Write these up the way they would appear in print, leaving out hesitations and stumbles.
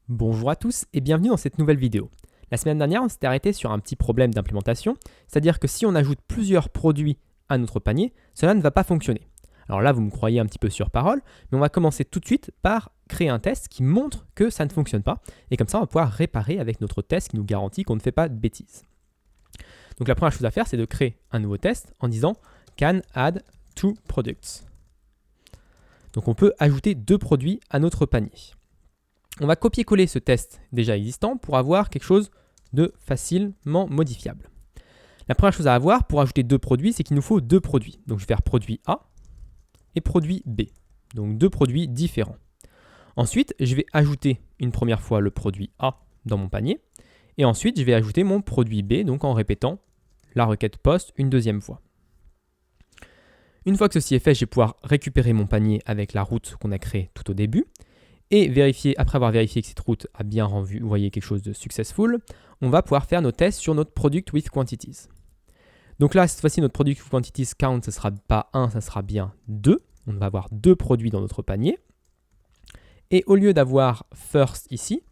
Bonjour à tous et bienvenue dans cette nouvelle vidéo. La semaine dernière, on s'était arrêté sur un petit problème d'implémentation, c'est-à-dire que si on ajoute plusieurs produits à notre panier, cela ne va pas fonctionner. Alors là, vous me croyez un petit peu sur parole, mais on va commencer tout de suite par créer un test qui montre que ça ne fonctionne pas, et comme ça, on va pouvoir réparer avec notre test qui nous garantit qu'on ne fait pas de bêtises. Donc la première chose à faire, c'est de créer un nouveau test en disant can add two products. Donc on peut ajouter deux produits à notre panier. On va copier-coller ce test déjà existant pour avoir quelque chose de facilement modifiable. La première chose à avoir pour ajouter deux produits, c'est qu'il nous faut deux produits. Donc je vais faire produit A et produit B. Donc deux produits différents. Ensuite, je vais ajouter une première fois le produit A dans mon panier. Et ensuite, je vais ajouter mon produit B, donc en répétant la requête post une deuxième fois. Une fois que ceci est fait, je vais pouvoir récupérer mon panier avec la route qu'on a créée tout au début. Et vérifier, après avoir vérifié que cette route a bien envoyé quelque chose de successful, on va pouvoir faire nos tests sur notre product with quantities. Donc là, cette fois-ci, notre product with quantities count, ce ne sera pas 1, ça sera bien 2. On va avoir deux produits dans notre panier. Et au lieu d'avoir first ici,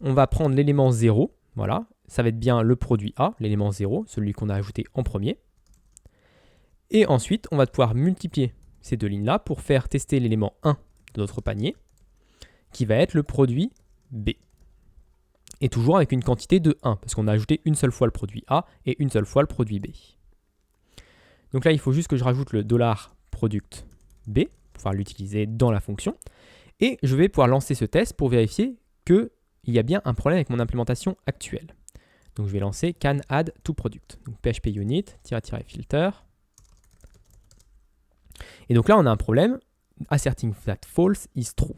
on va prendre l'élément 0. Voilà, ça va être bien le produit A, l'élément 0, celui qu'on a ajouté en premier. Et ensuite, on va pouvoir multiplier ces deux lignes-là pour faire tester l'élément 1 de notre panier, qui va être le produit B. Et toujours avec une quantité de 1, parce qu'on a ajouté une seule fois le produit A et une seule fois le produit B. Donc là, il faut juste que je rajoute le $product B, pour pouvoir l'utiliser dans la fonction. Et je vais pouvoir lancer ce test pour vérifier qu'il y a bien un problème avec mon implémentation actuelle. Donc je vais lancer can add to product. Donc php unit, -filter. Et donc là, on a un problème, asserting that false is true.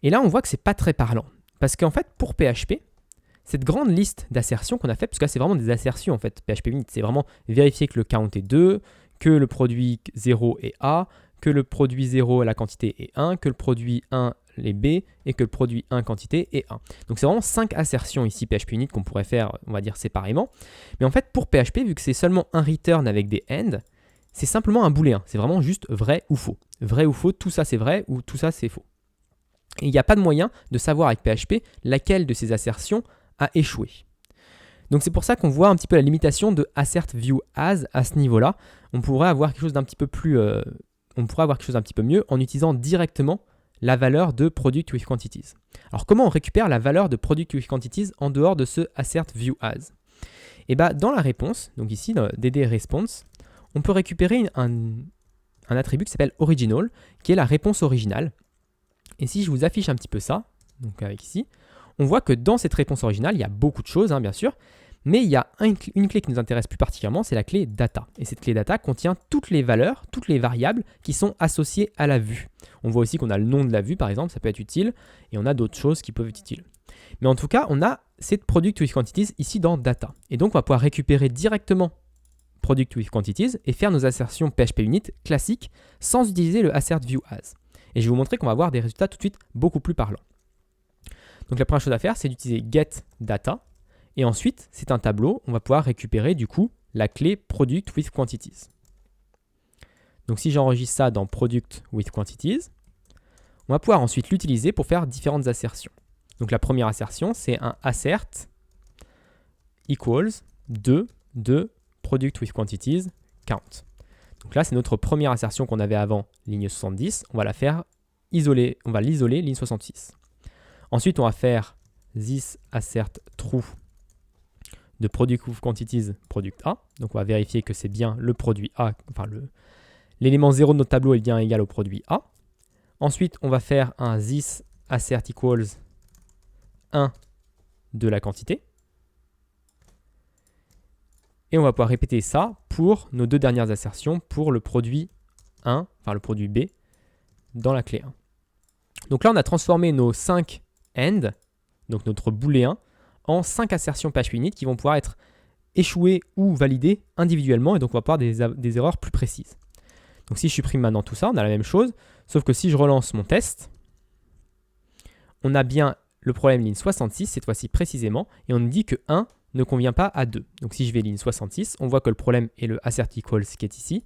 Et là, on voit que c'est pas très parlant. Parce qu'en fait, pour PHP, cette grande liste d'assertions qu'on a fait, parce que là, c'est vraiment des assertions en fait, PHP Unit, c'est vraiment vérifier que le count est 2, que le produit 0 est A, que le produit 0, la quantité est 1, que le produit 1 est B, et que le produit 1 quantité est 1. Donc c'est vraiment 5 assertions ici PHP Unit qu'on pourrait faire, on va dire, séparément. Mais en fait, pour PHP, vu que c'est seulement un return avec des end, c'est simplement un booléen. C'est vraiment juste vrai ou faux. Vrai ou faux, tout ça c'est vrai ou tout ça c'est faux. Et il n'y a pas de moyen de savoir avec PHP laquelle de ces assertions a échoué. Donc c'est pour ça qu'on voit un petit peu la limitation de assert view as à ce niveau-là. On pourrait avoir quelque chose d'un petit peu plus, on pourrait avoir quelque chose d'un petit peu mieux en utilisant directement la valeur de product with quantities. Alors comment on récupère la valeur de product with quantities en dehors de ce assert view as? Et bien dans la réponse, donc ici dans dd response, on peut récupérer un attribut qui s'appelle original, qui est la réponse originale. Et si je vous affiche un petit peu ça, donc avec ici, on voit que dans cette réponse originale, il y a beaucoup de choses, bien sûr, mais il y a une clé qui nous intéresse plus particulièrement, c'est la clé data. Et cette clé data contient toutes les valeurs, toutes les variables qui sont associées à la vue. On voit aussi qu'on a le nom de la vue, par exemple, ça peut être utile, et on a d'autres choses qui peuvent être utiles. Mais en tout cas, on a cette product with quantities ici dans data. Et donc, on va pouvoir récupérer directement product with quantities et faire nos assertions PHP Unit classiques sans utiliser le assert view as. Et je vais vous montrer qu'on va avoir des résultats tout de suite beaucoup plus parlants. Donc la première chose à faire, c'est d'utiliser getData. Et ensuite, c'est un tableau. On va pouvoir récupérer du coup la clé product with quantities. Donc si j'enregistre ça dans product with quantities, on va pouvoir ensuite l'utiliser pour faire différentes assertions. Donc la première assertion, c'est un assert equals de product with quantities count. Donc là, c'est notre première assertion qu'on avait avant, ligne 70. On va la faire isoler, on va l'isoler, ligne 66. Ensuite, on va faire this assert true de product with quantities product A. Donc on va vérifier que c'est bien le produit A, enfin l'élément 0 de notre tableau est bien égal au produit A. Ensuite, on va faire un this assert equals 1 de la quantité. Et on va pouvoir répéter ça pour nos deux dernières assertions pour le produit 1, enfin le produit B, dans la clé 1. Donc là, on a transformé nos 5 end, donc notre booléen, en 5 assertions PHP Unit qui vont pouvoir être échouées ou validées individuellement, et donc on va avoir des erreurs plus précises. Donc si je supprime maintenant tout ça, on a la même chose, sauf que si je relance mon test, on a bien le problème ligne 66, cette fois-ci précisément, et on nous dit que 1 ne convient pas à 2. Donc si je vais ligne 66, on voit que le problème est le assert equals qui est ici.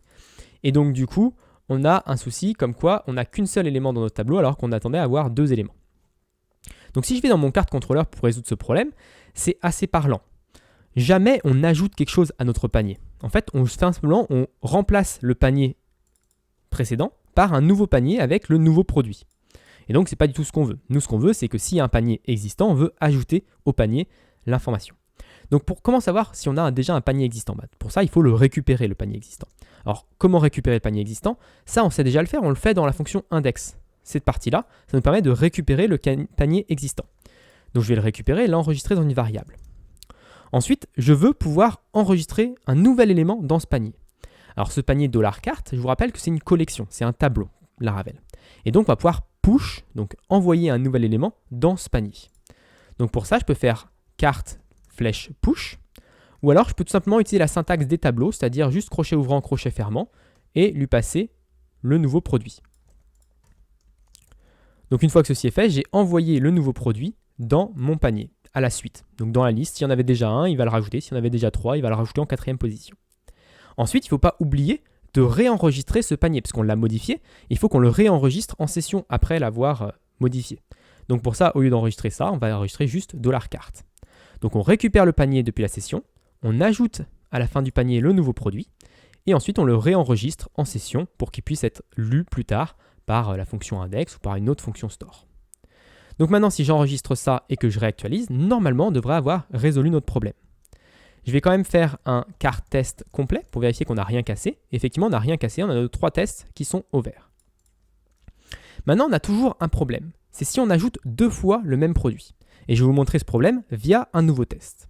Et donc du coup, on a un souci comme quoi on n'a qu'une seule élément dans notre tableau alors qu'on attendait à avoir deux éléments. Donc si je vais dans mon carte contrôleur pour résoudre ce problème, c'est assez parlant. Jamais on ajoute quelque chose à notre panier. En fait, simplement, on remplace le panier précédent par un nouveau panier avec le nouveau produit. Et donc, ce n'est pas du tout ce qu'on veut. Nous, ce qu'on veut, c'est que s'il y a un panier existant, on veut ajouter au panier l'information. Donc, comment savoir si on a déjà un panier existant? Pour ça, il faut le récupérer, le panier existant. Alors, comment récupérer le panier existant? Ça, on sait déjà le faire, on le fait dans la fonction index. Cette partie-là, ça nous permet de récupérer le panier existant. Donc, je vais le récupérer et l'enregistrer dans une variable. Ensuite, je veux pouvoir enregistrer un nouvel élément dans ce panier. Alors, ce panier $carte, je vous rappelle que c'est une collection, c'est un tableau, Laravel. Et donc, on va pouvoir push, donc envoyer un nouvel élément dans ce panier. Donc, pour ça, je peux faire carte flèche push, ou alors je peux tout simplement utiliser la syntaxe des tableaux, c'est-à-dire juste crochet ouvrant, crochet fermant, et lui passer le nouveau produit. Donc, une fois que ceci est fait, j'ai envoyé le nouveau produit dans mon panier, à la suite. Donc, dans la liste, s'il y en avait déjà un, il va le rajouter. S'il y en avait déjà 3, il va le rajouter en 4e position. Ensuite, il ne faut pas oublier de réenregistrer ce panier, parce qu'on l'a modifié. Il faut qu'on le réenregistre en session après l'avoir modifié. Donc, pour ça, au lieu d'enregistrer ça, on va enregistrer juste $carte. Donc, on récupère le panier depuis la session, on ajoute à la fin du panier le nouveau produit, et ensuite, on le réenregistre en session pour qu'il puisse être lu plus tard par la fonction index ou par une autre fonction store. Donc maintenant, si j'enregistre ça et que je réactualise, normalement, on devrait avoir résolu notre problème. Je vais quand même faire un carte test complet pour vérifier qu'on n'a rien cassé. Effectivement, on n'a rien cassé, on a nos 3 tests qui sont au vert. Maintenant, on a toujours un problème. C'est si on ajoute 2 fois le même produit. Et je vais vous montrer ce problème via un nouveau test.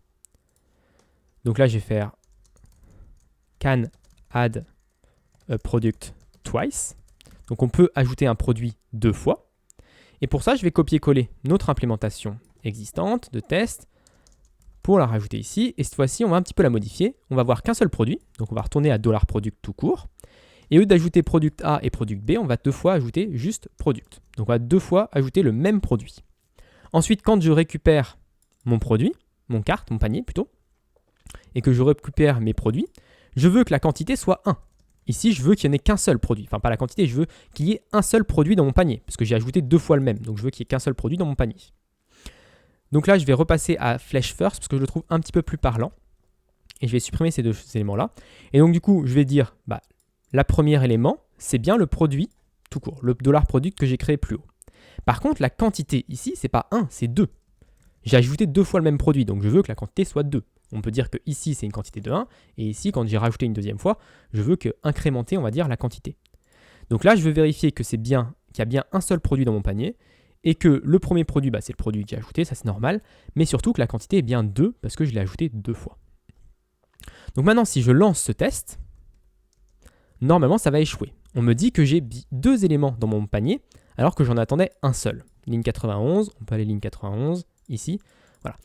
Donc là, je vais faire can add a product twice. Donc on peut ajouter un produit 2 fois. Et pour ça, je vais copier-coller notre implémentation existante de test pour la rajouter ici. Et cette fois-ci, on va un petit peu la modifier. On va voir qu'un seul produit. Donc on va retourner à $product tout court. Et au lieu d'ajouter product A et product B, on va 2 fois ajouter juste product. Donc on va 2 fois ajouter le même produit. Ensuite, quand je récupère mon produit, mon carte, mon panier plutôt, et que je récupère mes produits, je veux que la quantité soit 1. Ici, je veux qu'il n'y en ait qu'un seul produit. Enfin, pas la quantité, je veux qu'il y ait un seul produit dans mon panier, parce que j'ai ajouté 2 fois le même. Donc, je veux qu'il n'y ait qu'un seul produit dans mon panier. Donc là, je vais repasser à Flash First, parce que je le trouve un petit peu plus parlant. Et je vais supprimer ces 2 éléments-là. Et donc, du coup, je vais dire, le premier élément, c'est bien le produit, tout court, le $product que j'ai créé plus haut. Par contre, la quantité ici, c'est pas 1, c'est 2. J'ai ajouté 2 fois le même produit, donc je veux que la quantité soit 2. On peut dire que ici, c'est une quantité de 1, et ici, quand j'ai rajouté une deuxième fois, je veux incrémenter, on va dire, la quantité. Donc là, je veux vérifier que qu'il y a bien un seul produit dans mon panier, et que le premier produit, c'est le produit que j'ai ajouté, ça c'est normal, mais surtout que la quantité est bien 2, parce que je l'ai ajouté 2 fois. Donc maintenant, si je lance ce test, normalement, ça va échouer. On me dit que j'ai 2 éléments dans mon panier, alors que j'en attendais un seul. Ligne 91, on peut aller ligne 91, ici, voilà.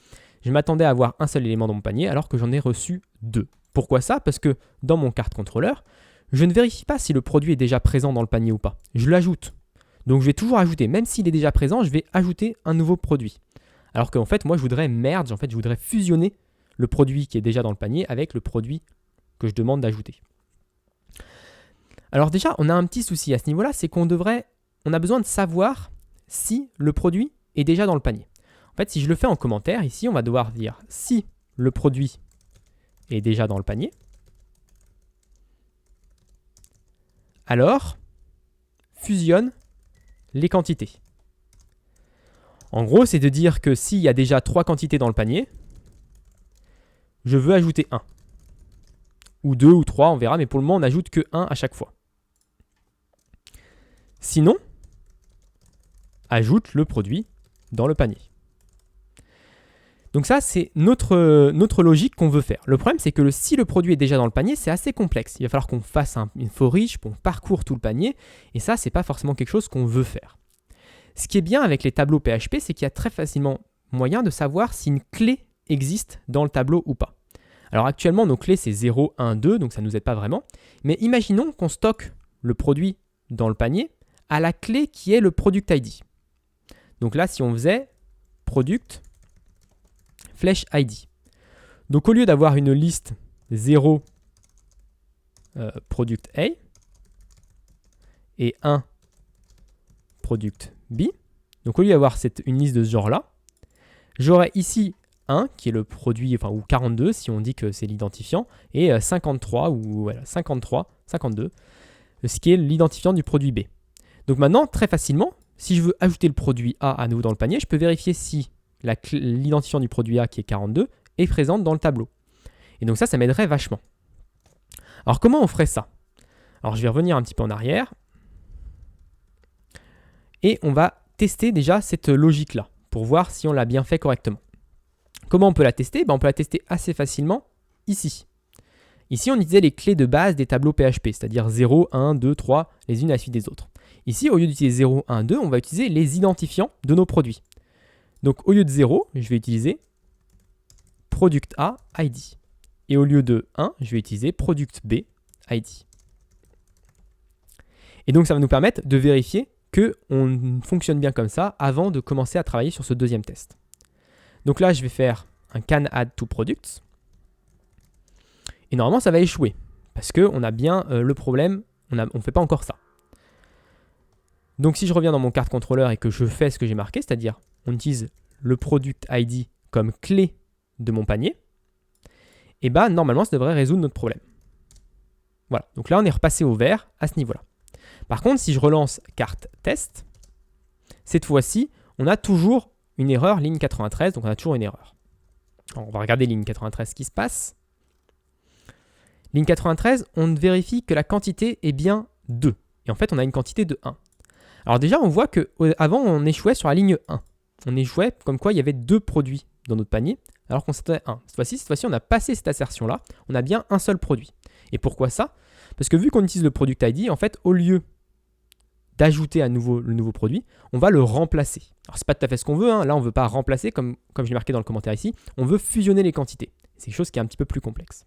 Je m'attendais à avoir un seul élément dans mon panier alors que j'en ai reçu 2. Pourquoi ça? Parce que dans mon carte contrôleur, je ne vérifie pas si le produit est déjà présent dans le panier ou pas. Je l'ajoute. Donc je vais toujours ajouter. Même s'il est déjà présent, je vais ajouter un nouveau produit. Alors qu'en fait, moi, je voudrais merge, je voudrais fusionner le produit qui est déjà dans le panier avec le produit que je demande d'ajouter. Alors déjà, on a un petit souci à ce niveau-là, c'est qu'on a besoin de savoir si le produit est déjà dans le panier. En fait, si je le fais en commentaire, ici, on va devoir dire si le produit est déjà dans le panier, alors fusionne les quantités. En gros, c'est de dire que s'il y a déjà 3 quantités dans le panier, je veux ajouter 1. Ou 2 ou 3, on verra, mais pour le moment, on n'ajoute que 1 à chaque fois. Sinon, ajoute le produit dans le panier. Donc ça, c'est notre logique qu'on veut faire. Le problème, c'est que si le produit est déjà dans le panier, c'est assez complexe. Il va falloir qu'on fasse une for each, qu'on parcourt tout le panier, et ça, c'est pas forcément quelque chose qu'on veut faire. Ce qui est bien avec les tableaux PHP, c'est qu'il y a très facilement moyen de savoir si une clé existe dans le tableau ou pas. Alors actuellement, nos clés, c'est 0, 1, 2, donc ça ne nous aide pas vraiment. Mais imaginons qu'on stocke le produit dans le panier à la clé qui est le product ID. Donc là, si on faisait product flèche ID. Donc au lieu d'avoir une liste 0 product A et 1 product B, Donc au lieu d'avoir une liste de ce genre-là, j'aurai ici 1 qui est le produit, enfin, ou 42 si on dit que c'est l'identifiant, et 53 ou voilà, 52, ce qui est l'identifiant du produit B. Donc maintenant, très facilement, si je veux ajouter le produit A à nouveau dans le panier, je peux vérifier si l'identifiant du produit A qui est 42 est présent dans le tableau. Et donc ça m'aiderait vachement. Alors comment on ferait ça? Alors je vais revenir un petit peu en arrière. Et on va tester déjà cette logique-là, pour voir si on l'a bien fait correctement. Comment on peut la tester? On peut la tester assez facilement ici. Ici, on utilisait les clés de base des tableaux PHP, c'est-à-dire 0, 1, 2, 3, les unes à la suite des autres. Ici, au lieu d'utiliser 0, 1, 2, on va utiliser les identifiants de nos produits. Donc au lieu de 0, je vais utiliser product A ID. Et au lieu de 1, je vais utiliser product B ID. Et donc ça va nous permettre de vérifier qu'on fonctionne bien comme ça avant de commencer à travailler sur ce deuxième test. Donc là, je vais faire un can add to products. Et normalement, ça va échouer parce qu'on a bien le problème, on ne fait pas encore ça. Donc si je reviens dans mon carte contrôleur et que je fais ce que j'ai marqué, c'est-à-dire on utilise le product ID comme clé de mon panier, et bien normalement, ça devrait résoudre notre problème. Voilà, donc là, on est repassé au vert à ce niveau-là. Par contre, si je relance carte test, cette fois-ci, on a toujours une erreur ligne 93, donc on a toujours une erreur. Alors, on va regarder ligne 93 ce qui se passe. Ligne 93, on vérifie que la quantité est bien 2. Et en fait, on a une quantité de 1. Alors déjà, on voit qu'avant, on échouait sur la ligne 1. On échouait comme quoi il y avait 2 produits dans notre panier, alors qu'on s'attendait à 1. Cette fois-ci, on a passé cette assertion-là. On a bien un seul produit. Et pourquoi ça? Parce que vu qu'on utilise le product ID, en fait, au lieu d'ajouter à nouveau le nouveau produit, on va le remplacer. Alors, c'est pas tout à fait ce qu'on veut. Là, on ne veut pas remplacer, comme je l'ai marqué dans le commentaire ici. On veut fusionner les quantités. C'est quelque chose qui est un petit peu plus complexe.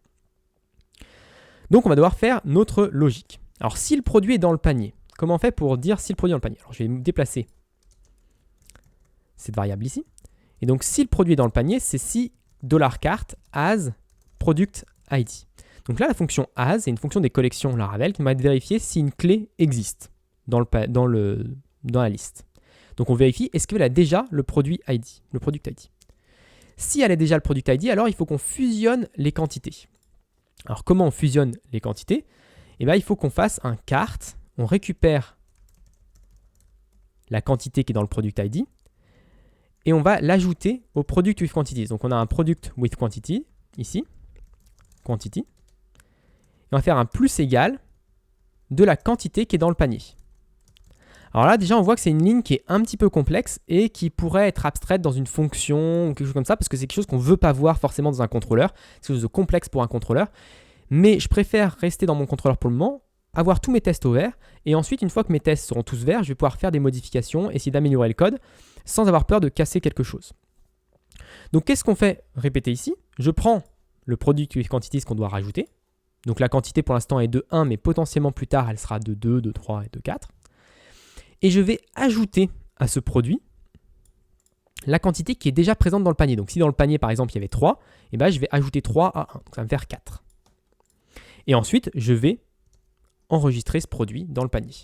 Donc, on va devoir faire notre logique. Alors, si le produit est dans le panier, comment on fait pour dire si le produit est dans le panier? Alors, je vais déplacer cette variable ici. Et donc, si le produit est dans le panier, c'est si $cart as product ID. Donc là, la fonction as, c'est une fonction des collections Laravel qui va vérifier si une clé existe dans la liste. Donc on vérifie, est-ce qu'elle a déjà le produit ID, le product ID. Si elle a déjà le product ID, alors il faut qu'on fusionne les quantités. Alors comment on fusionne les quantités? Eh bien, il faut qu'on fasse un cart, on récupère la quantité qui est dans le product ID et on va l'ajouter au product with quantities. Donc on a un product with quantity ici, quantity. Et on va faire un plus égal de la quantité qui est dans le panier. Alors là, déjà, on voit que c'est une ligne qui est un petit peu complexe et qui pourrait être abstraite dans une fonction ou quelque chose comme ça, parce que c'est quelque chose qu'on ne veut pas voir forcément dans un contrôleur. C'est quelque chose de complexe pour un contrôleur. Mais je préfère rester dans mon contrôleur pour le moment, avoir tous mes tests au vert, et ensuite, une fois que mes tests seront tous verts, je vais pouvoir faire des modifications, essayer d'améliorer le code, sans avoir peur de casser quelque chose. Donc, qu'est-ce qu'on fait? Répéter ici. Je prends le product with quantities qu'on doit rajouter. Donc la quantité pour l'instant est de 1, mais potentiellement plus tard, elle sera de 2, de 3 et de 4. Et je vais ajouter à ce produit la quantité qui est déjà présente dans le panier. Donc si dans le panier, par exemple, il y avait 3, eh ben, je vais ajouter 3 à 1. Donc ça va me faire 4. Et ensuite, je vais enregistrer ce produit dans le panier.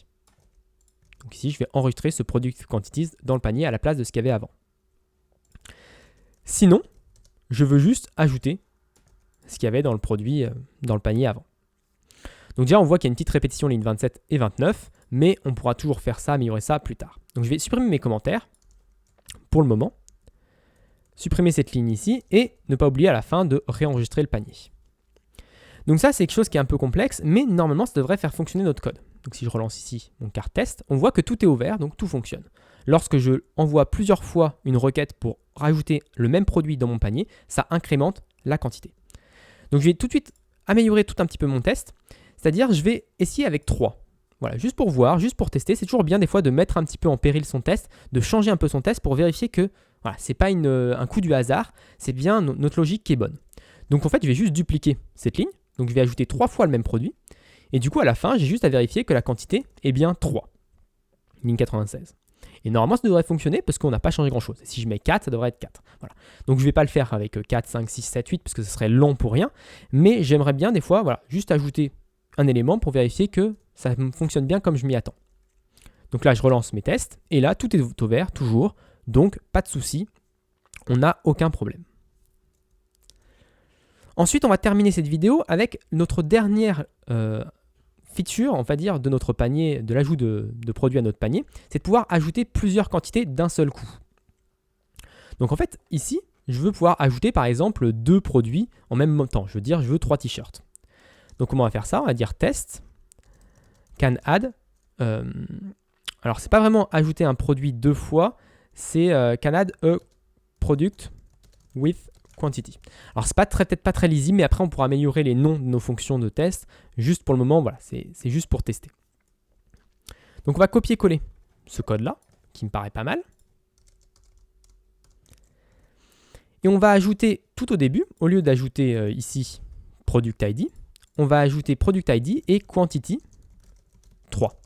Donc ici, je vais enregistrer ce product quantities dans le panier à la place de ce qu'il y avait avant. Sinon, je veux juste ajouter ce qu'il y avait dans le produit, dans le panier avant. Donc déjà, on voit qu'il y a une petite répétition ligne 27 et 29, mais on pourra toujours faire ça, améliorer ça plus tard. Donc je vais supprimer mes commentaires pour le moment, supprimer cette ligne ici et ne pas oublier à la fin de réenregistrer le panier. Donc ça, c'est quelque chose qui est un peu complexe, mais normalement, ça devrait faire fonctionner notre code. Donc si je relance ici mon carte test, on voit que tout est ouvert, donc tout fonctionne. Lorsque je envoie plusieurs fois une requête pour rajouter le même produit dans mon panier, ça incrémente la quantité. Donc je vais tout de suite améliorer tout un petit peu mon test, c'est-à-dire je vais essayer avec 3. Voilà, juste pour voir, juste pour tester. C'est toujours bien des fois de mettre un petit peu en péril son test, de changer un peu son test pour vérifier que voilà, ce n'est pas un coup du hasard, c'est bien notre logique qui est bonne. Donc en fait, je vais juste dupliquer cette ligne, donc je vais ajouter 3 fois le même produit, et du coup à la fin, j'ai juste à vérifier que la quantité est bien 3, ligne 96. Et normalement, ça devrait fonctionner parce qu'on n'a pas changé grand-chose. Si je mets 4, ça devrait être 4. Voilà. Donc, je ne vais pas le faire avec 4, 5, 6, 7, 8 parce que ce serait long pour rien. Mais j'aimerais bien des fois juste ajouter un élément pour vérifier que ça fonctionne bien comme je m'y attends. Donc là, je relance mes tests, et là, tout est au vert, toujours, donc pas de souci, on n'a aucun problème. Ensuite, on va terminer cette vidéo avec notre dernière feature, on va dire, de notre panier, de l'ajout de produits à notre panier, c'est de pouvoir ajouter plusieurs quantités d'un seul coup. Donc en fait, ici, je veux pouvoir ajouter par exemple 2 produits en même temps. Je veux dire, je veux 3 t-shirts. Donc comment on va faire ça? On va dire test, can add. Alors c'est pas vraiment ajouter un produit 2 fois, c'est can add a product with quantity. Alors c'est peut-être pas très lisible, mais après on pourra améliorer les noms de nos fonctions de test. Juste pour le moment, voilà, c'est juste pour tester. Donc on va copier-coller ce code-là, qui me paraît pas mal. Et on va ajouter tout au début, au lieu d'ajouter ici product ID, on va ajouter product ID et quantity 3.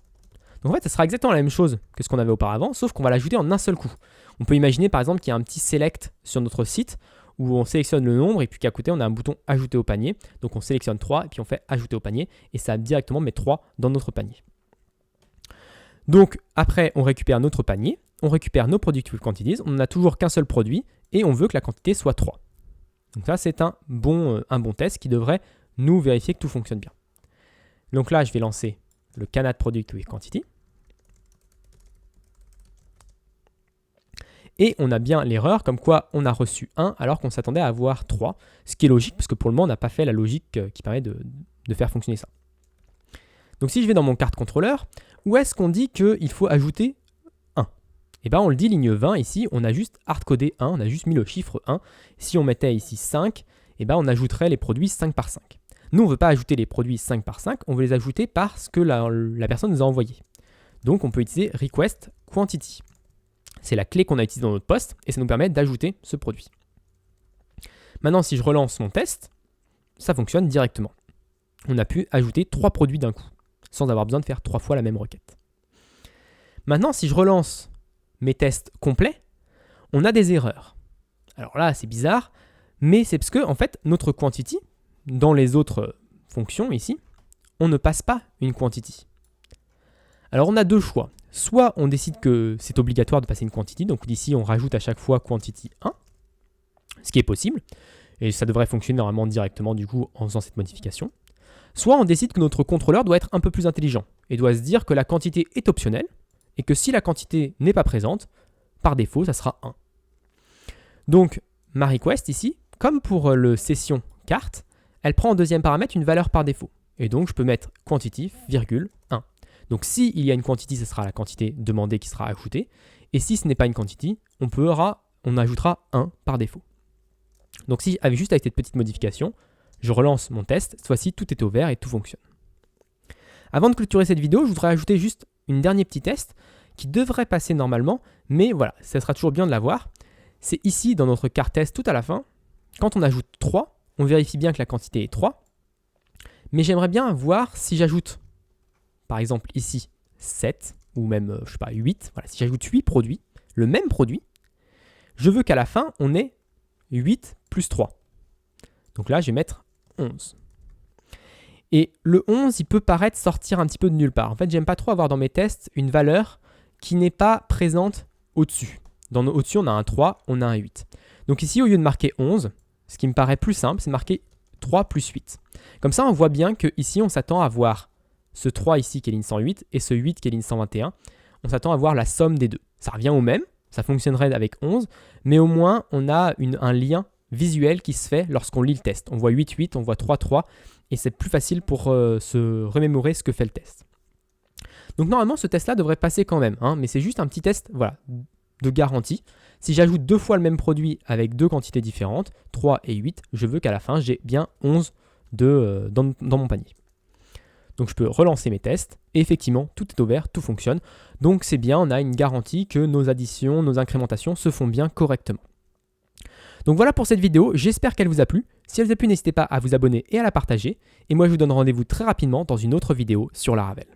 Donc en fait, ça sera exactement la même chose que ce qu'on avait auparavant, sauf qu'on va l'ajouter en un seul coup. On peut imaginer par exemple qu'il y a un petit select sur notre site où on sélectionne le nombre et puis qu'à côté on a un bouton ajouter au panier. Donc on sélectionne 3 et puis on fait ajouter au panier et ça directement met 3 dans notre panier. Donc après on récupère notre panier, on récupère nos product with quantities, on n'a toujours qu'un seul produit et on veut que la quantité soit 3. Donc ça c'est un bon test qui devrait nous vérifier que tout fonctionne bien. Donc là je vais lancer le can add product with quantity. Et on a bien l'erreur comme quoi on a reçu 1 alors qu'on s'attendait à avoir 3. Ce qui est logique parce que pour le moment on n'a pas fait la logique qui permet de faire fonctionner ça. Donc si je vais dans mon carte contrôleur, où est-ce qu'on dit qu'il faut ajouter 1? Eh bien on le dit ligne 20 ici, on a juste hardcodé 1, on a juste mis le chiffre 1. Si on mettait ici 5, eh bien on ajouterait les produits 5 par 5. Nous on ne veut pas ajouter les produits 5 par 5, on veut les ajouter parce que la personne nous a envoyé. Donc on peut utiliser request quantity. C'est la clé qu'on a utilisée dans notre poste et ça nous permet d'ajouter ce produit. Maintenant, si je relance mon test, ça fonctionne directement. On a pu ajouter 3 produits d'un coup, sans avoir besoin de faire 3 fois la même requête. Maintenant, si je relance mes tests complets, on a des erreurs. Alors là, c'est bizarre, mais c'est parce que, en fait, notre quantity, dans les autres fonctions ici, on ne passe pas une quantity. Alors on a 2 choix. Soit on décide que c'est obligatoire de passer une quantity, donc ici on rajoute à chaque fois quantity 1, ce qui est possible, et ça devrait fonctionner normalement directement du coup en faisant cette modification. Soit on décide que notre contrôleur doit être un peu plus intelligent, et doit se dire que la quantité est optionnelle, et que si la quantité n'est pas présente, par défaut ça sera 1. Donc ma request ici, comme pour le session carte, elle prend en deuxième paramètre une valeur par défaut, et donc je peux mettre quantity, virgule, 1. Donc s'il y a une quantity, ce sera la quantité demandée qui sera ajoutée. Et si ce n'est pas une quantity, on ajoutera 1 par défaut. Donc juste avec cette petite modification, je relance mon test. Cette fois-ci, tout est au vert et tout fonctionne. Avant de clôturer cette vidéo, je voudrais ajouter juste une dernier petit test qui devrait passer normalement. Mais voilà, ça sera toujours bien de l'avoir. C'est ici dans notre carte test tout à la fin. Quand on ajoute 3, on vérifie bien que la quantité est 3. Mais j'aimerais bien voir si j'ajoute par exemple ici 7 ou même je sais pas 8, voilà, si j'ajoute 8 produits, le même produit, je veux qu'à la fin on ait 8 plus 3. Donc là je vais mettre 11. Et le 11 il peut paraître sortir un petit peu de nulle part. En fait j'aime pas trop avoir dans mes tests une valeur qui n'est pas présente au-dessus. Au-dessus on a un 3, on a un 8. Donc ici au lieu de marquer 11, ce qui me paraît plus simple, c'est de marquer 3 plus 8. Comme ça on voit bien qu'ici on s'attend à voir ce 3 ici qui est ligne 108 et ce 8 qui est ligne 121, on s'attend à voir la somme des deux. Ça revient au même, ça fonctionnerait avec 11, mais au moins on a un lien visuel qui se fait lorsqu'on lit le test. On voit 8, 8, on voit 3, 3, et c'est plus facile pour se remémorer ce que fait le test. Donc normalement ce test-là devrait passer quand même, mais c'est juste un petit test de garantie. Si j'ajoute 2 fois le même produit avec 2 quantités différentes, 3 et 8, je veux qu'à la fin j'ai bien 11 dans mon panier. Donc je peux relancer mes tests et effectivement tout est au vert, tout fonctionne. Donc c'est bien, on a une garantie que nos additions, nos incrémentations se font bien correctement. Donc voilà pour cette vidéo, j'espère qu'elle vous a plu. Si elle vous a plu, n'hésitez pas à vous abonner et à la partager. Et moi je vous donne rendez-vous très rapidement dans une autre vidéo sur Laravel.